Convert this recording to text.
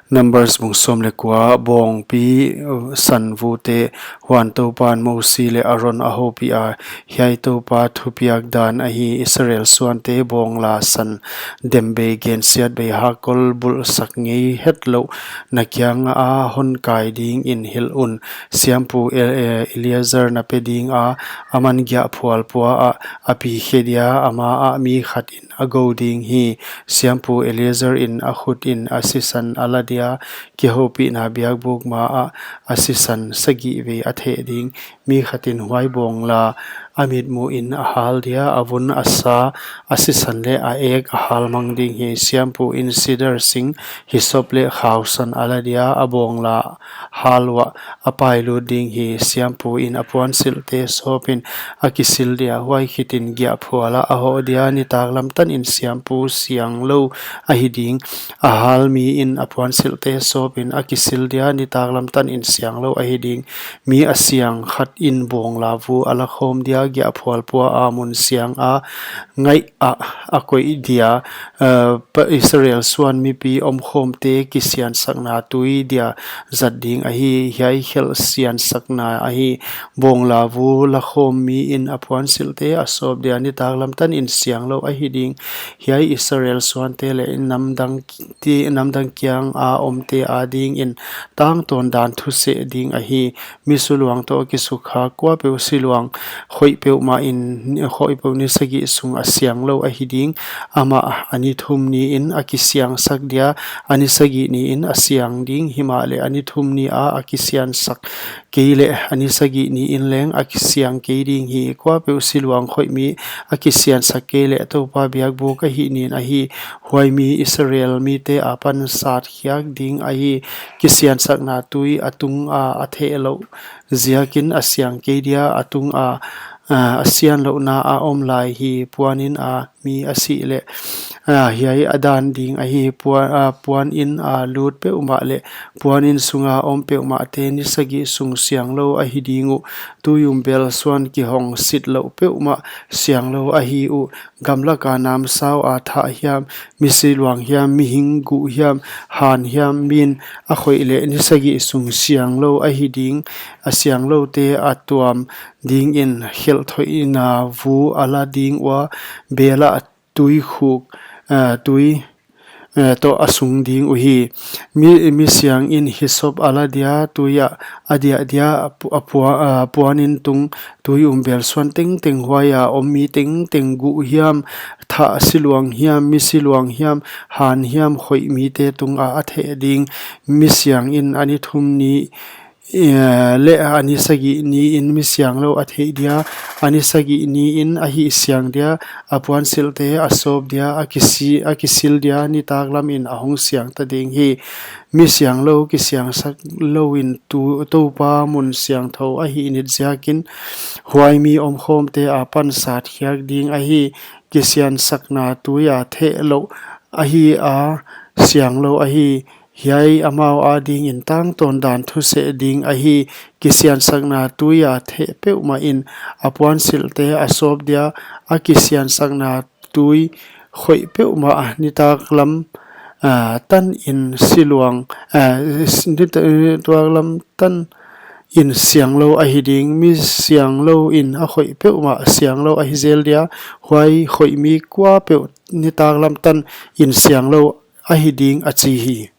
numbers mung som le kwa bong pi san vu te wan to pan mo si le aron a ho pi a hiai to pa thu piak dan a hi Israel suan te bong la san dembe gen siat be ha kol bul sak ngi het lo na kyang a hon kai ding in hil un siampu Eliezer na pe ding a aman gya phual pua a api hedia ama a mi khat in a go ding hi siampu Eliezer in a khut in asisan aladia ki hopi na biak buk ma a asisan sagi ve athe ding mi khatin huai bong la amit mu in a hal dia avun asa asisan le a ek a hal mang ding hi siampu in sidar sing hisop le khausan aladia abong la halwa apai lu ding hi siampu in apuan silte sopin akisil dia huai khitin gya phuala a ho dia ni taklam tan in siampu siang lo a hiding a hal mi in apuan silte sopin akisil dia ni taklam tan in siang lo a hiding mi asiang khat in bong la vu ala khom dia gya phual pua amun siang a ngai a akoi dia pa Israel suan mi pi om khom te kisian sakna tui dia zat ding a hi hiai khel sian sakna a hi bong la vu la khom mi in apuan silte asob dia ni taklam tan in siang lo a hiding hiai Israel suan te le namdang kyang a om te a ding in tang ton dan thu se ding a hi mi suluang to ki sukha kwa pe siluang khoi pe ma in khoi pe ni sagi sung a siang lo a hiding ama ani thum ni in akisiang sak dia ani sagi ni in asiang ding himale ani thum ni a akisian sak keile ani sagi ni in leng akisiang ke ding hi kwa pe siluang khoi mi akisian sak keile to pa biak bu ka hi nin a hi huai mi Israel mi te apan sat khiak ding a hi kisian sak na tui atung a athe lo ziakin asiang ke dia atung a asian lo na a om lai hi puanin a mi asi le hiai adan ding a hi puan in a lut pe uma le puanin sunga om pe uma te ni sagi sung siang lo a hidingu tuyum bel swan ki hong sit lo pe uma siang lo a hi u gamla ka nam saw a tha hiam misilwang hiam mi hingu hiam han hiam min a khoi le ni sagi sung siang lo a hiding a siang lo te atuam ding in hel thoi na vu ala ding wa bela tui khuk tui to asung ding uhi mi siang in hisop ala dia tuya adia dia puanin tung tui umbel swan ting ting huaya ommi ting ting gu hiam tha siluang hiam mi siluang hiam han hiam khoi mi te tung a athe ding mi siang in ani thum ni le ani sagi ni in mi siang lo athe dia ani sagi ni in a hi siang dia apuan silte asob dia akisil dia ni taklam in ahong siang ta ding hi mi siang lo ki siang sak lo in to pa mun siang tho a hi ni jakin huai mi om khom te apan sat khiak ding a hi kisian sakna tu ya the lo a hi a siang lo a hi hiai amao ading in tang ton dan thu se ding a hi kisian sakna tuya the pe uma in apuan silte asob dia a kisian sakna tui khoi pe uma ni taklam tan in siluang tualam tan in siang lo a hiding mi siang lo in a khoi pe uma siang lo a hizel dia huai khoi mi kwa pe ni taklam tan in siang lo a hiding a chi hi